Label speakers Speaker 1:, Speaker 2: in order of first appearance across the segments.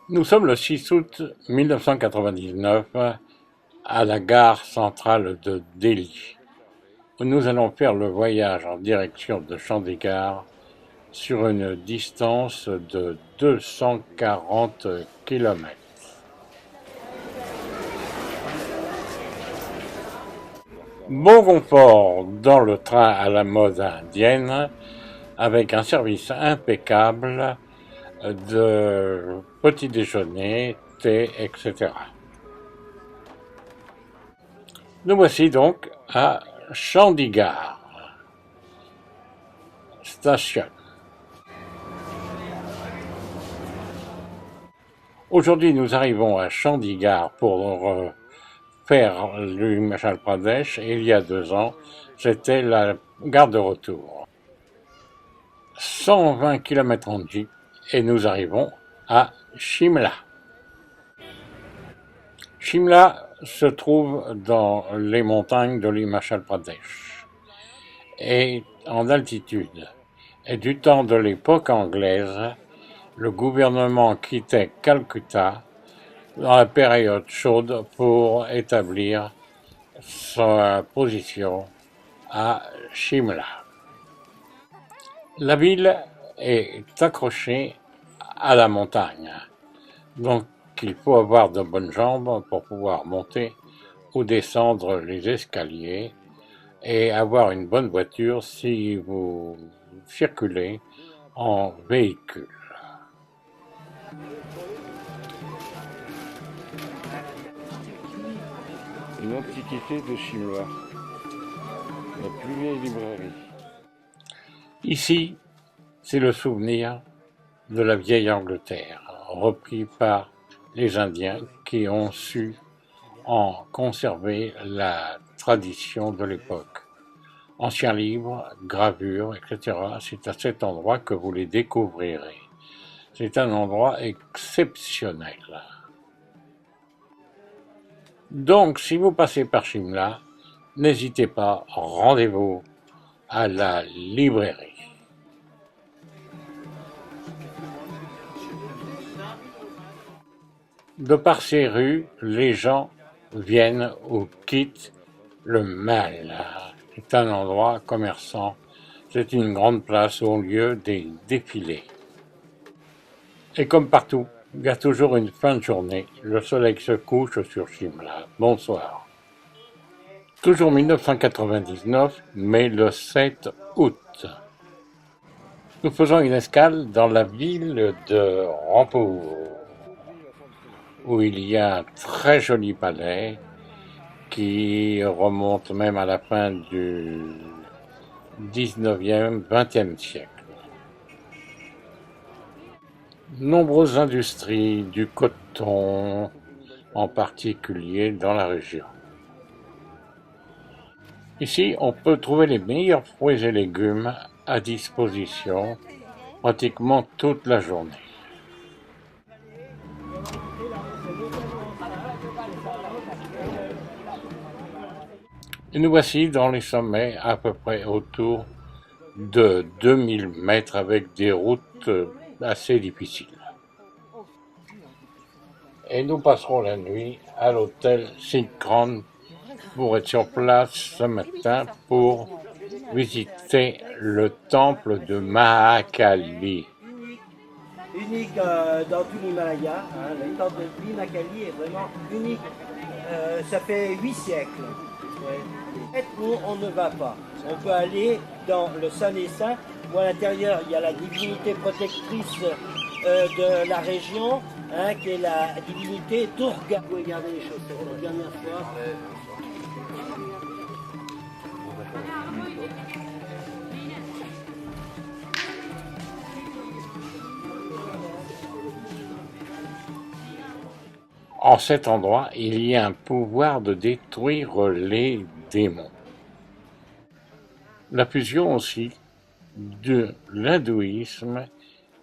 Speaker 1: Nous sommes le 6 août 1999 à la gare centrale de Delhi, où nous allons faire le voyage en direction de Chandigarh sur une distance de 240 km. Bon confort dans le train à la mode indienne, avec un service impeccable de petit déjeuner, thé, etc. Nous voici donc à Chandigarh Station. Aujourd'hui, nous arrivons à Chandigarh pour faire l'Himachal Pradesh et il y a 2 ans, c'était la gare de retour. 120 km en Jeep et nous arrivons à Shimla. Shimla se trouve dans les montagnes de l'Himachal Pradesh et en altitude. Et du temps de l'époque anglaise, le gouvernement quittait Calcutta dans la période chaude pour établir sa position à Shimla. La ville est accrochée à la montagne, donc il faut avoir de bonnes jambes pour pouvoir monter ou descendre les escaliers et avoir une bonne voiture si vous circulez en véhicule.
Speaker 2: Une antiquité de Shimla, la plus vieille librairie.
Speaker 1: Ici, c'est le souvenir de la vieille Angleterre, repris par les Indiens qui ont su en conserver la tradition de l'époque. Anciens livres, gravures, etc. C'est à cet endroit que vous les découvrirez. C'est un endroit exceptionnel. Donc, si vous passez par Shimla, n'hésitez pas, rendez-vous à la librairie. De par ces rues, les gens viennent ou quittent le Mall. C'est un endroit commerçant. C'est une grande place au lieu des défilés. Et comme partout, il y a toujours une fin de journée. Le soleil se couche sur Shimla. Bonsoir. Toujours 1999, mais le 7 août. Nous faisons une escale dans la ville de Rampur, où il y a un très joli palais qui remonte même à la fin du 19e, 20e siècle. Nombreuses industries, du coton en particulier dans la région. Ici, on peut trouver les meilleurs fruits et légumes à disposition pratiquement toute la journée. Et nous voici dans les sommets à peu près autour de 2000 mètres avec des routes assez difficiles. Et nous passerons la nuit à l'hôtel Syncron pour être sur place ce matin pour visiter le temple de Mahakali.
Speaker 3: Unique dans tout l'Himalaya. Le temple de Mahakali est vraiment unique. Ça fait 8 siècles. Ouais. Nous, on ne va pas. On peut aller dans le Saint des Saints, où à l'intérieur, il y a la divinité protectrice de la région, qui est la divinité Durga. Vous pouvez garder les chaussettes la dernière fois.
Speaker 1: En cet endroit, il y a un pouvoir de détruire les démons. La fusion aussi de l'hindouisme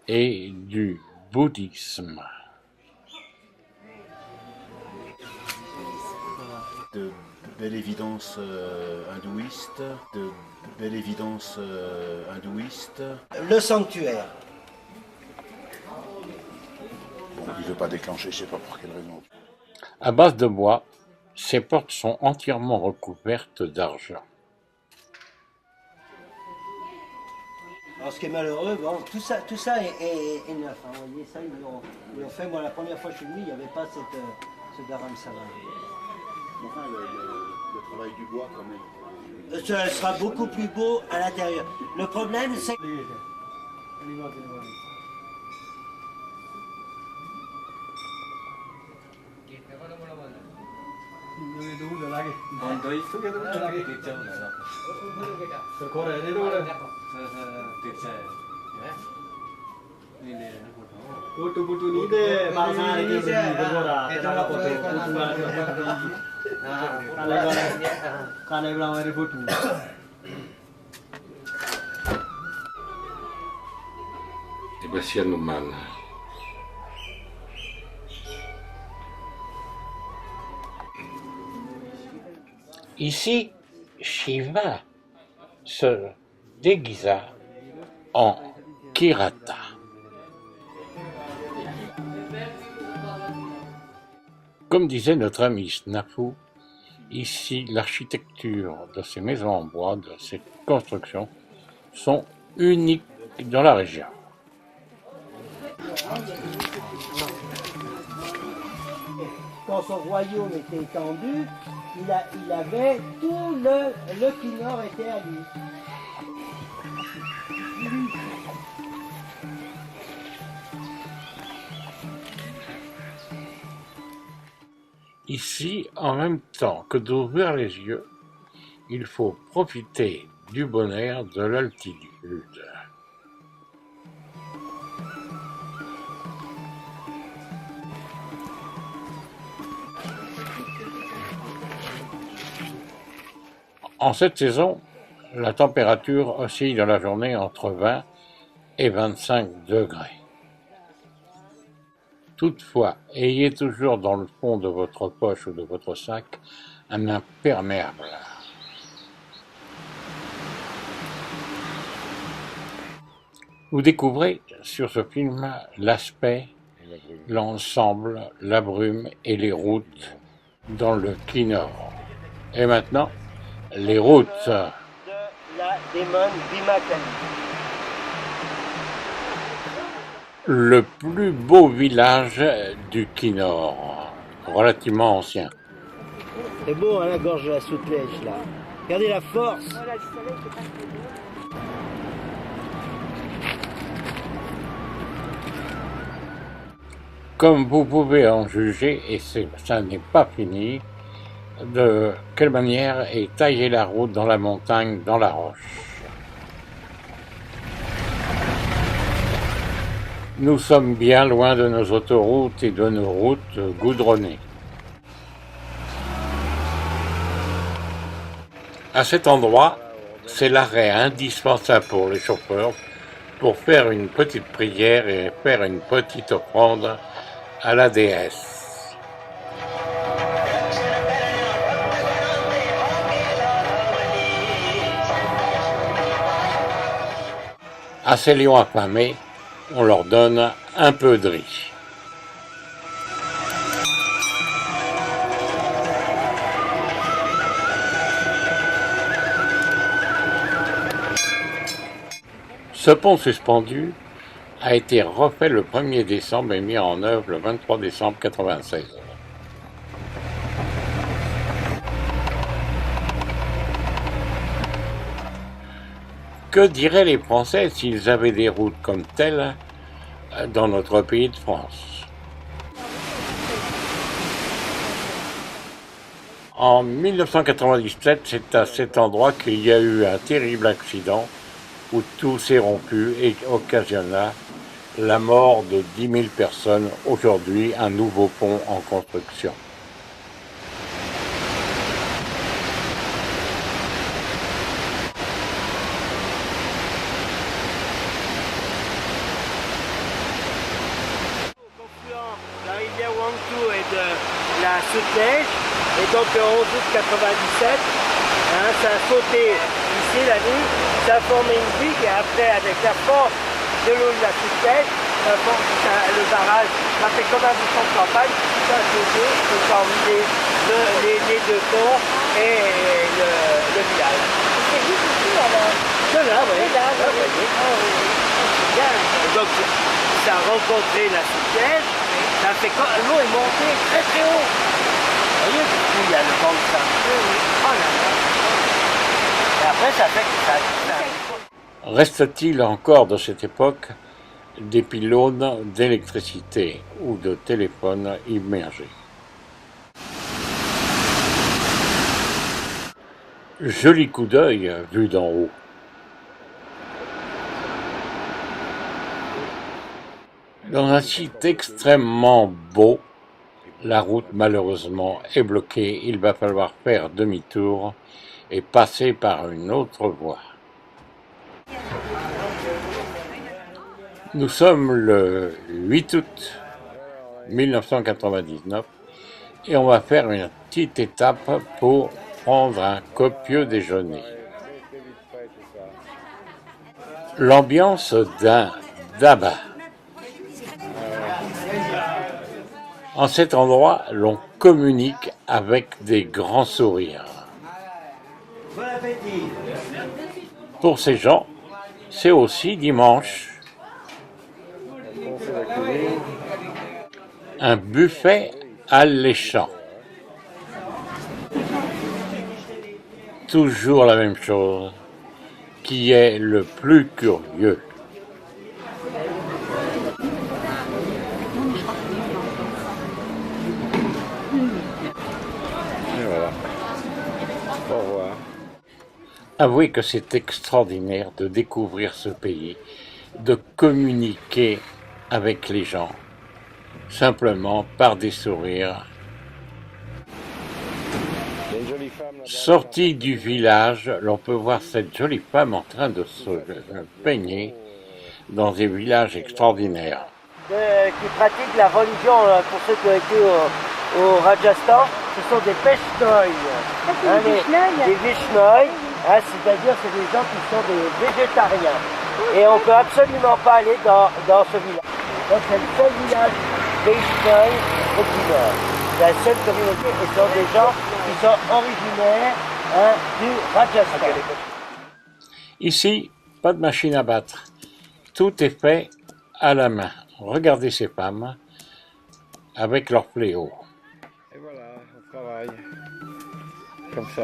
Speaker 1: et du bouddhisme.
Speaker 4: De belle évidence hindouiste, de belle évidence hindouiste.
Speaker 3: Le sanctuaire.
Speaker 4: Il ne veut pas déclencher, je ne sais pas pour quelle raison.
Speaker 1: À base de bois, ces portes sont entièrement recouvertes d'argent.
Speaker 3: Alors ce qui est malheureux, bon, tout ça est neuf. Hein, vous voyez, ça ils l'ont fait. Moi la première fois que je suis venu, il n'y avait pas ce dharamsala.
Speaker 4: Enfin, le travail du bois quand même.
Speaker 3: Ça sera beaucoup plus beau à l'intérieur. Le problème, c'est que...
Speaker 1: Et voici Hanuman. Ici, Shiva se déguisa en Kirata. Comme disait notre ami Snafu, ici l'architecture de ces maisons en bois, de ces constructions, sont uniques dans la région.
Speaker 3: Quand son royaume était étendu, il avait tout le Kinor était à lui.
Speaker 1: Ici, en même temps que d'ouvrir les yeux, il faut profiter du bon air de l'altitude. En cette saison, la température oscille dans la journée entre 20 et 25 degrés. Toutefois, ayez toujours dans le fond de votre poche ou de votre sac un imperméable. Vous découvrez sur ce film l'aspect, l'ensemble, la brume et les routes dans le Kinor. Et maintenant, les routes
Speaker 3: De la démon Bhima Kali.
Speaker 1: Le plus beau village du Kinor, relativement ancien.
Speaker 3: C'est beau, hein, la gorge de la Soutlèche, là. Regardez la force.
Speaker 1: Comme vous pouvez en juger, et ça n'est pas fini, de quelle manière est taillée la route dans la montagne, dans la roche. Nous sommes bien loin de nos autoroutes et de nos routes goudronnées. À cet endroit, c'est l'arrêt indispensable pour les chauffeurs pour faire une petite prière et faire une petite offrande à la déesse. À ces lions affamés, on leur donne un peu de riz. Ce pont suspendu a été refait le 1er décembre et mis en œuvre le 23 décembre 1996. Que diraient les Français s'ils avaient des routes comme telles dans notre pays de France? En 1997, c'est à cet endroit qu'il y a eu un terrible accident où tout s'est rompu et occasionna la mort de 10 000 personnes. Aujourd'hui, un nouveau pont en construction.
Speaker 3: La rivière Wangtou et de la Soutlèche, et donc le 11 août 97, hein, ça a sauté ici la nuit, ça a formé une digue et après avec la force de l'eau de la Soutlèche, le barrage, ça fait comme un bouchon de campagne, tout un côté, c'est comme les deux ponts et le village.
Speaker 5: C'est juste ici alors.
Speaker 3: De là, oui.
Speaker 5: De là,
Speaker 3: Ah,
Speaker 5: oui.
Speaker 3: oui.
Speaker 5: Ah oui. C'est bien.
Speaker 3: Donc, ça a rencontré la soutiège, ça fait l'eau est montée très très haut. Vous voyez, du coup, il y a le vent de ça. Oh là là. Et après, ça fait que ça.
Speaker 1: Reste-t-il encore de cette époque des pylônes d'électricité ou de téléphones immergés? Joli coup d'œil vu d'en haut. Dans un site extrêmement beau, la route malheureusement est bloquée. Il va falloir faire demi-tour et passer par une autre voie. Nous sommes le 8 août 1999 et on va faire une petite étape pour prendre un copieux déjeuner. L'ambiance d'un daba. En cet endroit, l'on communique avec des grands sourires.
Speaker 3: Bon appétit.
Speaker 1: Pour ces gens, c'est aussi dimanche. Un buffet alléchant. Toujours la même chose. Qui est le plus curieux?
Speaker 2: Et voilà. Au revoir.
Speaker 1: Avouez que c'est extraordinaire de découvrir ce pays, de communiquer avec les gens, simplement par des sourires.
Speaker 2: Il y a une jolie femme là-bas.
Speaker 1: Sorti du village, l'on peut voir cette jolie femme en train de se baigner dans des villages extraordinaires.
Speaker 3: Qui pratiquent la religion, pour ceux qui ont été au Rajasthan, ce sont des Peshnoi.
Speaker 5: c'est des Vishnoi.
Speaker 3: Des Vishnoi, c'est-à-dire c'est des gens qui sont des végétariens. Et on ne peut absolument pas aller dans ce village. Donc c'est le seul village Vishnoi au Nord. C'est la seule communauté et ce sont des gens qui sont originaires du Rajasthan.
Speaker 1: Ici, pas de machine à battre. Tout est fait à la main. Regardez ces femmes avec leurs fléaux.
Speaker 2: Et voilà, on travaille. Comme ça.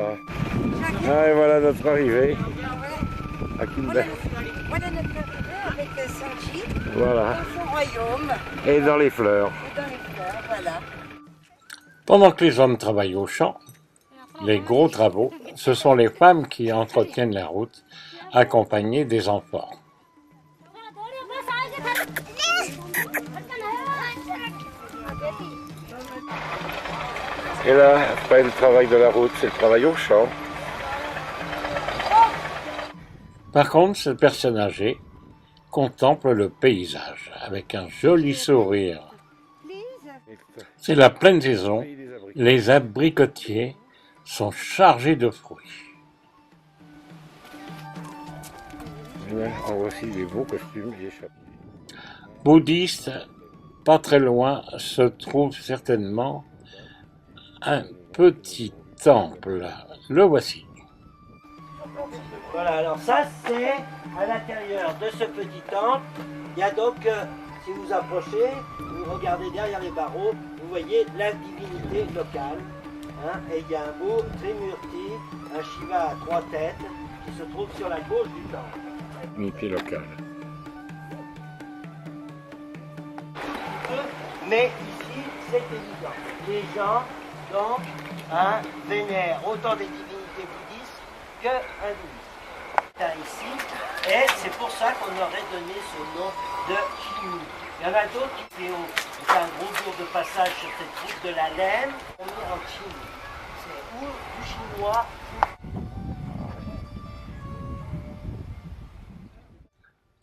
Speaker 2: Ah, et voilà notre arrivée à Kinder.
Speaker 5: Voilà notre arrivée avec Sanji
Speaker 2: Voilà.
Speaker 5: dans son royaume
Speaker 2: Et dans les fleurs.
Speaker 5: et dans les fleurs, voilà.
Speaker 1: Pendant que les hommes travaillent au champ, les gros travaux, ce sont les femmes qui entretiennent la route, accompagnées des enfants.
Speaker 2: Et là, après le travail de la route, c'est le travail au champ.
Speaker 1: Par contre, cette personne âgée contemple le paysage avec un joli sourire. C'est la pleine saison, les abricotiers sont chargés de fruits.
Speaker 2: On voit aussi des beaux costumes, des chapeaux.
Speaker 1: Bouddhiste, pas très loin, se trouve certainement un petit temple. Le voici.
Speaker 3: Voilà, alors ça c'est à l'intérieur de ce petit temple. Il y a donc, si vous approchez, vous regardez derrière les barreaux, vous voyez la divinité locale. Et il y a un beau Trimurti, un Shiva à 3 têtes, qui se trouve sur la gauche du temple.
Speaker 2: Unité locale.
Speaker 3: Mais ici, c'est évident. Les gens, donc, vénèrent autant des divinités bouddhistes que hindouistes. Ici, et c'est pour ça qu'on aurait donné ce nom de Chimie. Il y en a d'autres qui c'est un gros jour de passage sur cette route de la laine. On est en Chine. C'est ou du chinois.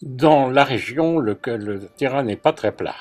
Speaker 1: Dans la région, le terrain n'est pas très plat.